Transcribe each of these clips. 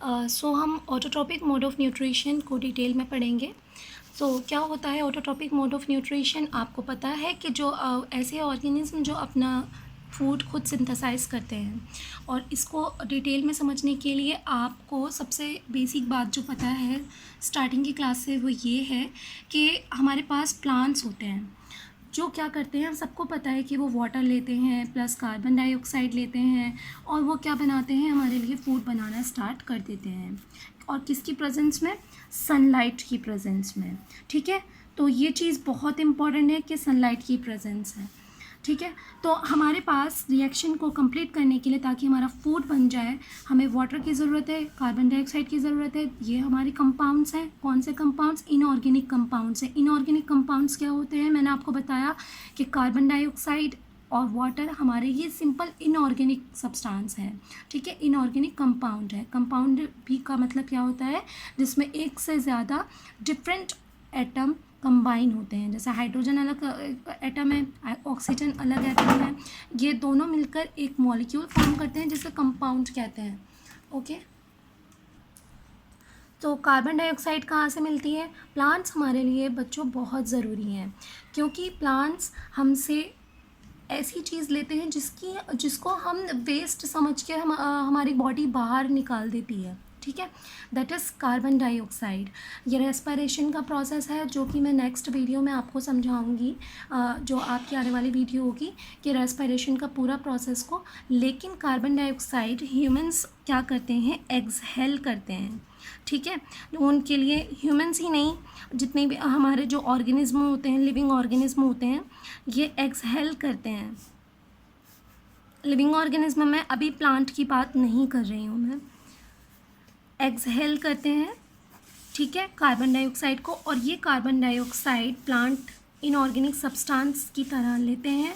सो हम autotrophic mode of nutrition को detail में पढ़ेंगे। तो क्या होता है ऑटोट्रॉपिक मोड ऑफ़ न्यूट्रिशन? आपको पता है कि जो ऐसे ऑर्गेनिज्म जो अपना फूड खुद सिंथेसाइज करते हैं, और इसको डिटेल में समझने के लिए आपको सबसे बेसिक बात जो पता है स्टार्टिंग की क्लास से, वो ये है कि हमारे पास प्लांट्स होते हैं जो क्या करते हैं। सबको पता है कि वो वाटर लेते हैं प्लस कार्बन डाइऑक्साइड लेते हैं, और वो क्या बनाते हैं, हमारे लिए फूड बनाना स्टार्ट कर देते हैं। और किसकी प्रेजेंस में? सनलाइट की प्रेजेंस में। ठीक है, तो ये चीज़ बहुत इम्पॉर्टेंट है कि सनलाइट की प्रेजेंस है। ठीक है, तो हमारे पास रिएक्शन को कंप्लीट करने के लिए, ताकि हमारा फूड बन जाए, हमें वाटर की ज़रूरत है, कार्बन डाइऑक्साइड की ज़रूरत है। ये हमारे कंपाउंड्स हैं। कौन से कंपाउंड्स? इनऑर्गेनिक कंपाउंड्स हैं। इनऑर्गेनिक कंपाउंड्स क्या होते हैं? मैंने आपको बताया कि कार्बन डाइऑक्साइड और वाटर हमारे ये सिंपल इनऑर्गेनिक सब्सटेंस है। ठीक है, इनऑर्गेनिक कंपाउंड है। कंपाउंड भी का मतलब क्या होता है? जिसमें एक से ज़्यादा डिफरेंट एटम कंबाइन होते हैं। जैसे हाइड्रोजन अलग एटम है, ऑक्सीजन अलग एटम है, ये दोनों मिलकर एक मॉलिक्यूल फॉर्म करते हैं जिसे कंपाउंड कहते हैं। ओके, तो कार्बन डाइऑक्साइड कहाँ से मिलती है? प्लांट्स हमारे लिए बच्चों बहुत ज़रूरी हैं, क्योंकि प्लांट्स हमसे ऐसी चीज़ लेते हैं जिसको हम वेस्ट समझ के हमारी बॉडी बाहर निकाल देती है। ठीक है, दैट इज़ कार्बन डाइऑक्साइड। ये रेस्पिरेशन का प्रोसेस है, जो कि मैं नेक्स्ट वीडियो में आपको समझाऊंगी, जो आपकी आने वाली वीडियो होगी, कि रेस्पिरेशन का पूरा प्रोसेस को। लेकिन कार्बन डाइऑक्साइड ह्यूमंस क्या करते हैं? एक्सहेल करते हैं। ठीक है, उनके लिए ह्यूमंस ही नहीं, जितने भी हमारे जो ऑर्गेनिज्म होते हैं, लिविंग ऑर्गेनिज्म होते हैं, ये एक्सहेल करते हैं। लिविंग ऑर्गेनिज्म में अभी प्लांट की बात नहीं कर रही हूँ मैं। एक्सहेल करते हैं, ठीक है, कार्बन डाइऑक्साइड को, और ये carbon dioxide plant inorganic substance की तरह लेते हैं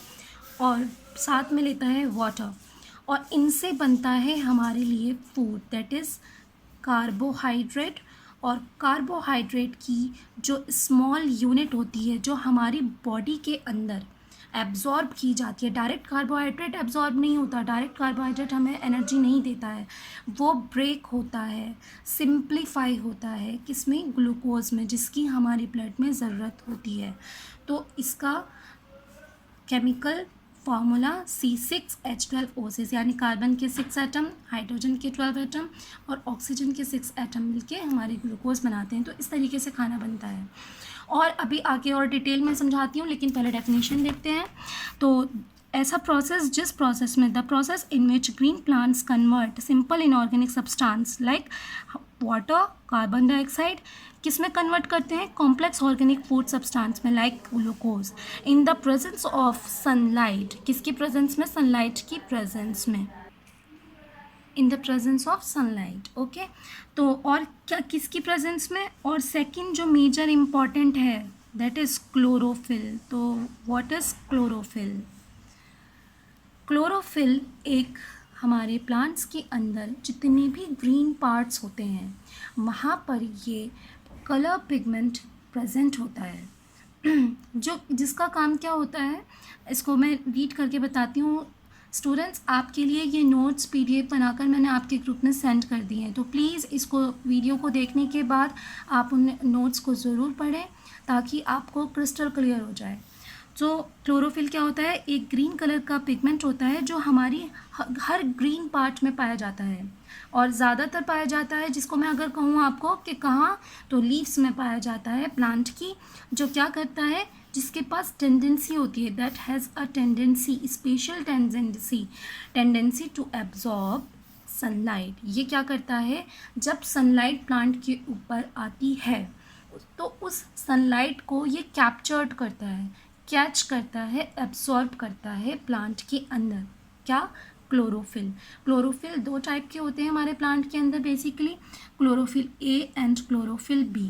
और साथ में लेता है वाटर, और इनसे बनता है हमारे लिए फूड, दैट इज़ कार्बोहाइड्रेट। और कार्बोहाइड्रेट की जो स्मॉल यूनिट होती है, जो हमारी बॉडी के अंदर एब्जॉर्ब की जाती है। डायरेक्ट कार्बोहाइड्रेट एब्जॉर्ब नहीं होता, डायरेक्ट कार्बोहाइड्रेट हमें एनर्जी नहीं देता है, वो ब्रेक होता है, सिंप्लीफाई होता है, किसमें? ग्लूकोज में, जिसकी हमारी ब्लड में ज़रूरत होती है। तो इसका केमिकल फार्मूला C6H12O6, यानी कार्बन के 6 एटम, हाइड्रोजन के 12 एटम और ऑक्सीजन के 6 एटम मिलके हमारे ग्लूकोज बनाते हैं। तो इस तरीके से खाना बनता है, और अभी आगे और डिटेल में समझाती हूँ, लेकिन पहले डेफिनेशन देखते हैं। तो ऐसा प्रोसेस, जिस प्रोसेस में, the process in which green plants convert simple inorganic substance like water, carbon dioxide, किस में कन्वर्ट करते हैं? कॉम्प्लेक्स ऑर्गेनिक फूड सब्सटेंस में, like glucose, in the presence of sunlight. किसकी प्रेजेंस में? सनलाइट की प्रेजेंस में, in the presence of sunlight. Okay, तो और क्या किसकी प्रेजेंस में? और सेकंड जो मेजर इम्पॉर्टेंट है, दैट इज़ क्लोरोफिल। तो व्हाट इज़ क्लोरोफिल? क्लोरोफिल एक हमारे प्लांट्स के अंदर जितने भी ग्रीन पार्ट्स होते हैं, वहाँ पर ये कलर पिगमेंट प्रेजेंट होता है। जिसका काम क्या होता है, इसको मैं रीड करके बताती हूँ। स्टूडेंट्स, आपके लिए ये नोट्स PDF बनाकर मैंने आपके ग्रुप में सेंड कर दिए हैं, तो प्लीज़ इसको, वीडियो को देखने के बाद आप उन नोट्स को ज़रूर पढ़ें, ताकि आपको क्रिस्टल क्लियर हो जाए। तो क्लोरोफिल क्या होता है? एक ग्रीन कलर का पिगमेंट होता है, जो हमारी हर ग्रीन पार्ट में पाया जाता है, और ज़्यादातर पाया जाता है, जिसको मैं अगर कहूँ आपको कि कहाँ, तो लीव्स में पाया जाता है प्लांट की। जो क्या करता है, जिसके पास टेंडेंसी होती है, that has a tendency, special tendency to absorb sunlight. ये क्या करता है, जब सनलाइट प्लांट के ऊपर आती है, तो उस सनलाइट को ये कैप्चर्ड करता है, कैच करता है, एब्सॉर्ब करता है प्लांट के अंदर। क्या? क्लोरोफिल। क्लोरोफिल 2 टाइप के होते हैं हमारे प्लांट के अंदर basically, chlorophyll A and chlorophyll B।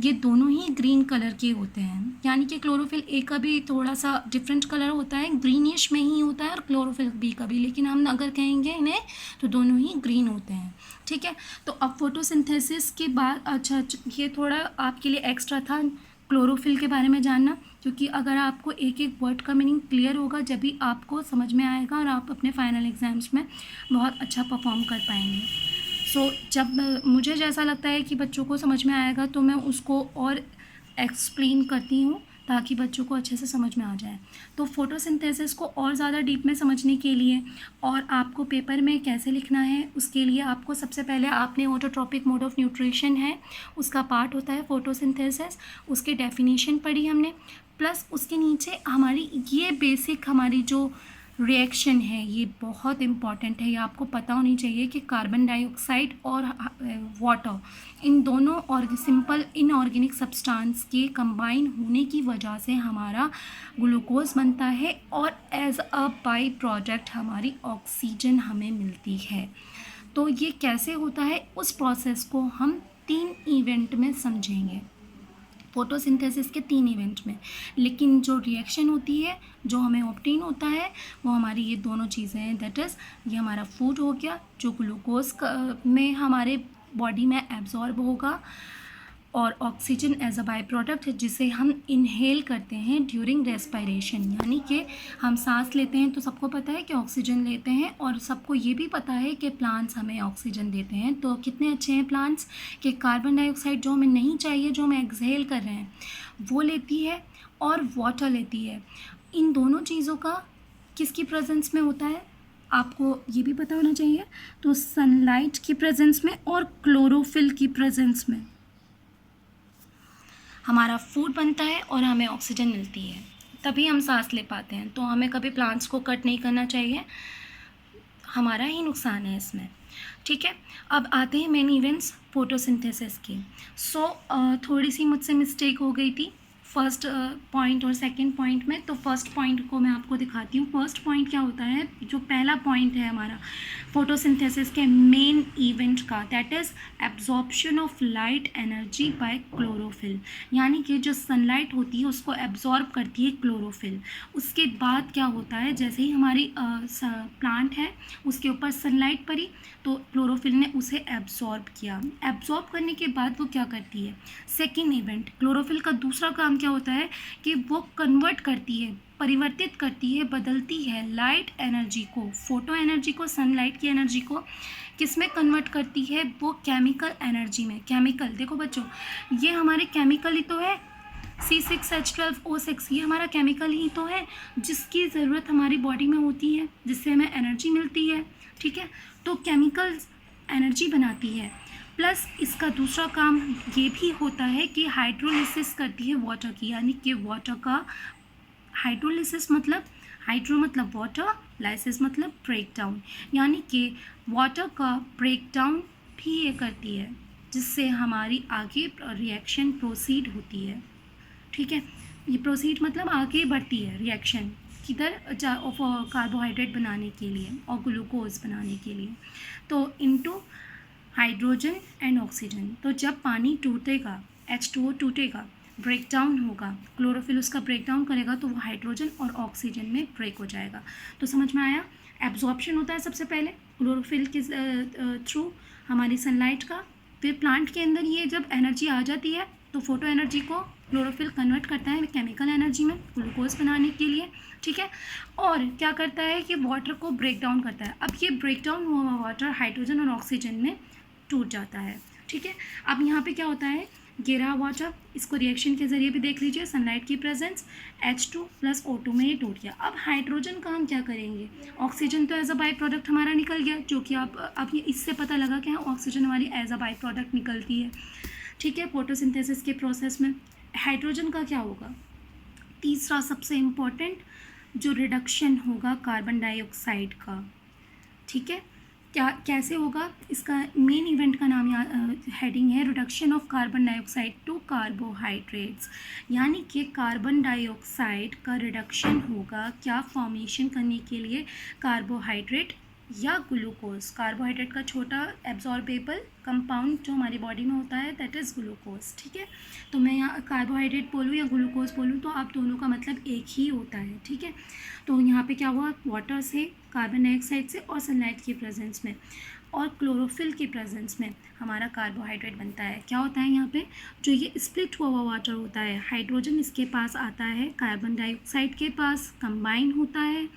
ये दोनों ही ग्रीन कलर के होते हैं, यानी कि क्लोरोफिल A का भी थोड़ा सा डिफरेंट कलर होता है, ग्रीनिश में ही होता है, और क्लोरोफिल B का भी, लेकिन हम अगर कहेंगे इन्हें तो दोनों ही ग्रीन होते हैं। ठीक है, तो अब फोटोसिंथेसिस के बाद, अच्छा ये थोड़ा आपके लिए एक्स्ट्रा था क्लोरोफिल के बारे में जानना, क्योंकि अगर आपको एक एक वर्ड का मीनिंग क्लियर होगा, जब भी आपको समझ में आएगा और आप अपने फाइनल एग्ज़ाम्स में बहुत अच्छा परफॉर्म कर पाएंगे। जब मुझे जैसा लगता है कि बच्चों को समझ में आएगा तो मैं उसको और एक्सप्लेन करती हूँ ताकि बच्चों को अच्छे से समझ में आ जाए। तो फोटोसिंथेसिस को और ज़्यादा डीप में समझने के लिए और आपको पेपर में कैसे लिखना है, उसके लिए आपको सबसे पहले आपने ऑटोट्रॉपिक मोड ऑफ न्यूट्रिशन है, उसका पार्ट होता है फोटोसिंथेसिस, उसकी डेफिनेशन पढ़ी हमने, प्लस उसके नीचे हमारी ये बेसिक हमारी जो रिएक्शन है ये बहुत इम्पॉर्टेंट है, ये आपको पता होनी चाहिए कि कार्बन डाइऑक्साइड और वाटर इन दोनों और सिंपल इनऑर्गेनिक सब्सटेंस के कंबाइन होने की वजह से हमारा ग्लूकोज बनता है और एज अ बाई प्रोडक्ट हमारी ऑक्सीजन हमें मिलती है। तो ये कैसे होता है उस प्रोसेस को हम 3 इवेंट में समझेंगे, फोटोसिंथेसिस के 3 इवेंट में। लेकिन जो रिएक्शन होती है, जो हमें ऑब्टेन होता है, वो हमारी ये दोनों चीज़ें हैं, दैट इज़ ये हमारा फूड हो गया जो ग्लूकोज में हमारे बॉडी में एब्जॉर्ब होगा, और oxygen as a by product जिसे हम इनहेल करते हैं ड्यूरिंग रेस्पिरेशन, यानी कि हम सांस लेते हैं तो सबको पता है कि ऑक्सीजन लेते हैं, और सबको ये भी पता है कि प्लांट्स हमें ऑक्सीजन देते हैं। तो कितने अच्छे हैं प्लांट्स कि कार्बन डाइऑक्साइड जो हमें नहीं चाहिए, जो हम एक्सहेल कर रहे हैं, वो लेती है और वाटर लेती है। इन दोनों चीज़ों का किसकी प्रेजेंस में होता है आपको ये भी पता होना चाहिए, तो सनलाइट की प्रेजेंस में और क्लोरोफिल की प्रेजेंस में हमारा फूड बनता है और हमें ऑक्सीजन मिलती है, तभी हम सांस ले पाते हैं। तो हमें कभी प्लांट्स को कट नहीं करना चाहिए, हमारा ही नुकसान है इसमें, ठीक है। अब आते हैं मेन इवेंट्स फोटोसिंथेसिस के। थोड़ी सी मुझसे मिस्टेक हो गई थी फर्स्ट पॉइंट और सेकंड पॉइंट में, तो फर्स्ट पॉइंट को मैं आपको दिखाती हूँ। फर्स्ट पॉइंट क्या होता है, जो पहला पॉइंट है हमारा फोटोसिंथेसिस के मेन इवेंट का, that is absorption of light energy by chlorophyll, यानी कि जो सनलाइट होती है उसको एब्जॉर्ब करती है क्लोरोफिल। उसके बाद क्या होता है, जैसे ही हमारी प्लांट है उसके ऊपर सनलाइट पड़ी तो क्लोरोफिल ने उसे एब्जॉर्ब किया। एब्जॉर्ब करने के बाद वो क्या करती है, सेकेंड इवेंट, क्लोरोफिल का दूसरा काम क्या होता है कि वो कन्वर्ट करती है, परिवर्तित करती है, बदलती है लाइट एनर्जी को, फोटो एनर्जी को, सनलाइट की एनर्जी को किस में कन्वर्ट करती है, वो केमिकल एनर्जी में। केमिकल देखो बच्चों, ये हमारे केमिकल ही तो है, C6H12O6, ये हमारा केमिकल ही तो है जिसकी ज़रूरत हमारी बॉडी में होती है, जिससे हमें एनर्जी मिलती है, ठीक है। तो केमिकल एनर्जी बनाती है, प्लस इसका दूसरा काम ये भी होता है कि हाइड्रोलिसिस करती है वाटर की, यानी कि वाटर का हाइड्रोलिसिस मतलब हाइड्रो मतलब वाटर, लाइसिस मतलब ब्रेक डाउन, यानी कि वाटर का ब्रेक डाउन भी ये करती है, जिससे हमारी आगे रिएक्शन प्रोसीड होती है, ठीक है। ये प्रोसीड मतलब आगे बढ़ती है रिएक्शन किधर, कार्बोहाइड्रेट बनाने के लिए और ग्लूकोज बनाने के लिए, तो इनटू हाइड्रोजन एंड ऑक्सीजन। तो जब पानी टूटेगा, H2O टूटेगा, ब्रेक डाउन होगा, क्लोरोफिल उसका ब्रेक डाउन करेगा, तो वो हाइड्रोजन और ऑक्सीजन में ब्रेक हो जाएगा। तो समझ में आया, एब्जॉर्प्शन होता है सबसे पहले क्लोरोफिल के थ्रू हमारी सनलाइट का, फिर प्लांट के अंदर ये जब एनर्जी आ जाती है तो फोटो एनर्जी को क्लोरोफिल कन्वर्ट करता है केमिकल एनर्जी में, ग्लूकोज बनाने के लिए, ठीक है। और क्या करता है कि वाटर को ब्रेक डाउन करता है। अब ये ब्रेक डाउन हुआ वाटर हाइड्रोजन और ऑक्सीजन में टूट जाता है, ठीक है। अब यहाँ पे क्या होता है, गिरा वाटर, इसको रिएक्शन के जरिए भी देख लीजिए, सनलाइट की प्रेजेंस, H2 + O2 में ये टूट गया। अब हाइड्रोजन का हम क्या करेंगे, ऑक्सीजन तो एज अ बाई प्रोडक्ट हमारा निकल गया, जो कि अब ये इससे पता लगा कि हाँ ऑक्सीजन हमारी एज अ बाई प्रोडक्ट निकलती है, ठीक है, फोटोसिंथेसिस के प्रोसेस में। हाइड्रोजन का क्या होगा, तीसरा सबसे इम्पॉर्टेंट, जो रिडक्शन होगा कार्बन डाइऑक्साइड का, ठीक है। क्या कैसे होगा, इसका मेन इवेंट का नाम हेडिंग है reduction of carbon dioxide to carbohydrates, यानी कि कार्बन डाइऑक्साइड का रिडक्शन होगा क्या फॉर्मेशन करने के लिए, कार्बोहाइड्रेट या ग्लूकोज। कार्बोहाइड्रेट का छोटा एब्जॉर्बेबल कंपाउंड जो हमारी बॉडी में होता है, दैट इज़ ग्लूकोज, ठीक है। तो मैं यहाँ कार्बोहाइड्रेट बोलूँ या ग्लूकोज बोलूँ तो आप दोनों का मतलब एक ही होता है, ठीक है। तो यहाँ पे क्या हुआ, वाटर से, कार्बन डाइऑक्साइड से और सनलाइट की प्रेजेंस में और क्लोरोफिल की प्रेजेंस में हमारा कार्बोहाइड्रेट बनता है। क्या होता है यहाँ पे, जो ये स्प्लिट हुआ वाटर होता है, हाइड्रोजन इसके पास आता है, कार्बन डाइऑक्साइड के पास कंबाइन होता है,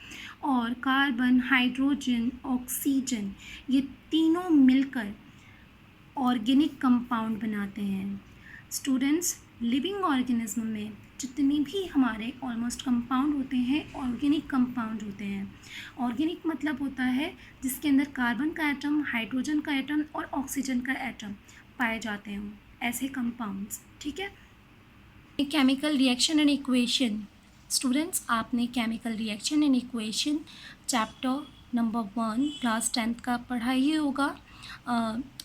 और कार्बन, हाइड्रोजन, ऑक्सीजन, ये तीनों मिलकर ऑर्गेनिक कंपाउंड बनाते हैं। स्टूडेंट्स, लिविंग ऑर्गेनिज्म में जितने भी हमारे ऑलमोस्ट कंपाउंड होते हैं ऑर्गेनिक कंपाउंड होते हैं। ऑर्गेनिक मतलब होता है जिसके अंदर कार्बन का एटम, हाइड्रोजन का एटम और ऑक्सीजन का एटम पाए जाते हैं, ऐसे कंपाउंड्स। ठीक है। Chemical reaction and equation. Students, आपने chemical reaction and equation chapter number 1 class 10th का पढ़ा ही होगा।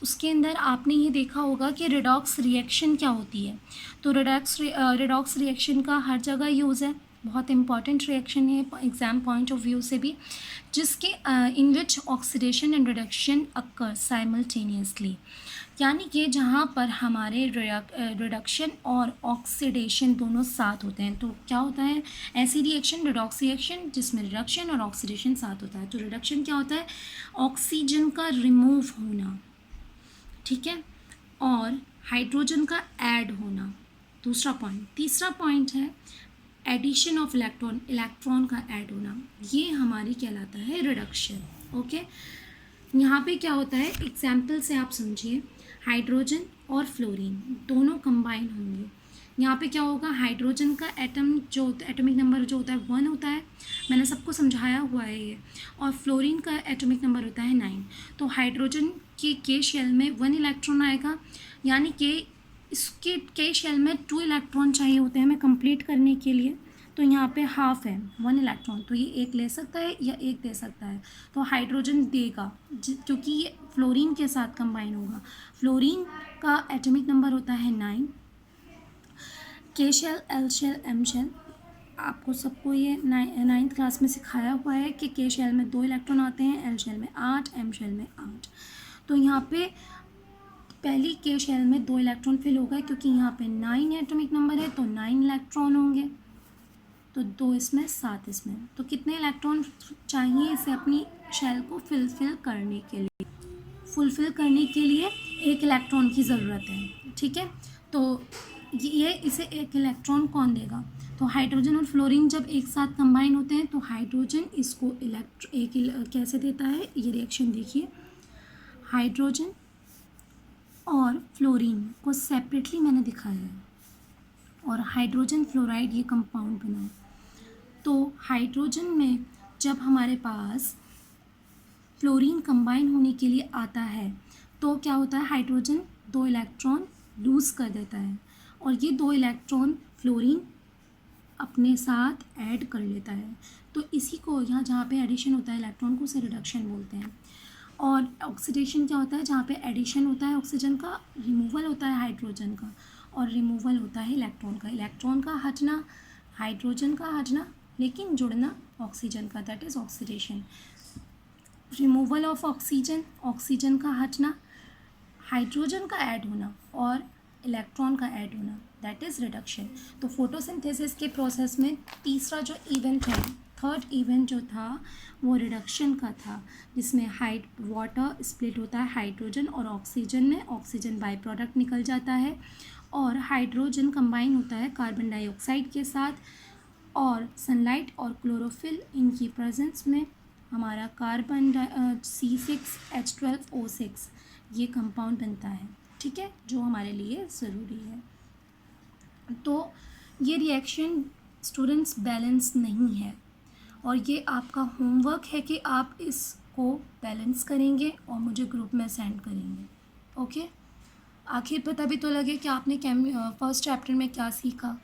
उसके अंदर आपने ये देखा होगा कि रिडॉक्स रिएक्शन क्या होती है। तो रिडॉक्स रिएक्शन का हर जगह यूज़ है, बहुत इंपॉर्टेंट रिएक्शन है एग्ज़ाम पॉइंट ऑफ व्यू से भी, जिसके in which oxidation and reduction occur simultaneously, यानी कि जहाँ पर हमारे रिडक्शन और ऑक्सीडेशन दोनों साथ होते हैं। तो क्या होता है ऐसी रिएक्शन, रिडॉक्स रिएक्शन, जिसमें रिडक्शन और ऑक्सीडेशन साथ होता है। तो रिडक्शन क्या होता है, ऑक्सीजन का रिमूव होना, ठीक है, और हाइड्रोजन का ऐड होना, दूसरा पॉइंट। तीसरा पॉइंट है एडिशन ऑफ इलेक्ट्रॉन, इलेक्ट्रॉन का ऐड होना, ये हमारी कहलाता है रिडक्शन। ओके, यहाँ पे क्या होता है, एग्जाम्पल से आप समझिए, हाइड्रोजन और फ्लोरीन दोनों कंबाइन होंगे। यहाँ पे क्या होगा, हाइड्रोजन का एटम जो एटॉमिक नंबर जो होता है 1 होता है, मैंने सबको समझाया हुआ है ये, और फ्लोरीन का एटॉमिक नंबर होता है 9। तो हाइड्रोजन के शेल में 1 इलेक्ट्रॉन आएगा, यानी कि इसके के शेल में 2 इलेक्ट्रॉन चाहिए होते हैं हमें कंप्लीट करने के लिए। तो यहाँ पे हाफ है 1 इलेक्ट्रॉन, तो ये एक ले सकता है या एक दे सकता है, तो हाइड्रोजन देगा क्योंकि ये फ्लोरीन के साथ कंबाइन होगा। फ्लोरीन का एटॉमिक नंबर होता है 9। K shell, L shell, M shell, आपको सबको ये 9th क्लास में सिखाया हुआ है कि के शेल में 2 इलेक्ट्रॉन आते हैं, एल शेल में 8, एम शेल में 8। तो यहाँ पे पहली के शेल में 2 इलेक्ट्रॉन फिल होगा क्योंकि यहाँ पे 9 एटॉमिक नंबर है, तो 9 इलेक्ट्रॉन होंगे, तो 2 इसमें 7 इसमें, तो कितने इलेक्ट्रॉन चाहिए इसे अपनी शेल को फुलफिल करने के लिए। 1 इलेक्ट्रॉन की ज़रूरत है। ठीक है, तो ये इसे 1 इलेक्ट्रॉन कौन देगा, तो हाइड्रोजन और फ्लोरीन जब एक साथ कंबाइन होते हैं तो हाइड्रोजन इसको कैसे देता है, ये रिएक्शन देखिए, हाइड्रोजन और फ्लोरीन को सेपरेटली मैंने दिखाया है, और हाइड्रोजन फ्लोराइड ये कंपाउंड बना है। तो हाइड्रोजन में जब हमारे पास फ्लोरीन कंबाइन होने के लिए आता है तो क्या होता है, हाइड्रोजन 2 इलेक्ट्रॉन लूज़ कर देता है, और ये 2 इलेक्ट्रॉन फ्लोरीन अपने साथ ऐड कर लेता है। तो इसी को यहाँ जहाँ पे एडिशन होता है इलेक्ट्रॉन को, उसे रिडक्शन बोलते हैं। और ऑक्सीडेशन क्या होता है, जहाँ पे एडिशन होता है ऑक्सीजन का, रिमूवल होता है हाइड्रोजन का, और रिमूवल होता है इलेक्ट्रॉन का। इलेक्ट्रॉन का हटना, हाइड्रोजन का हटना, लेकिन जुड़ना ऑक्सीजन का, that is oxidation. Removal of oxygen, oxygen का हटना, हाइड्रोजन का ऐड होना और इलेक्ट्रॉन का ऐड होना, दैट इज़ रिडक्शन। तो फोटोसिंथेसिस के प्रोसेस में तीसरा जो इवेंट है, थर्ड इवेंट जो था वो रिडक्शन का था, जिसमें वाटर स्प्लिट होता है हाइड्रोजन और ऑक्सीजन में, ऑक्सीजन बाई प्रोडक्ट निकल जाता है, और हाइड्रोजन कंबाइन होता है कार्बन डाइऑक्साइड के साथ, और सनलाइट और क्लोरोफिल इनकी प्रेजेंस में हमारा कार्बन C6H12O6 ये कंपाउंड बनता है। ठीक है, जो हमारे लिए ज़रूरी है। तो ये रिएक्शन स्टूडेंट्स बैलेंस नहीं है, और ये आपका होमवर्क है कि आप इसको बैलेंस करेंगे और मुझे ग्रुप में सेंड करेंगे। ओके, आखिर पता भी तो लगे कि आपने फर्स्ट चैप्टर में क्या सीखा।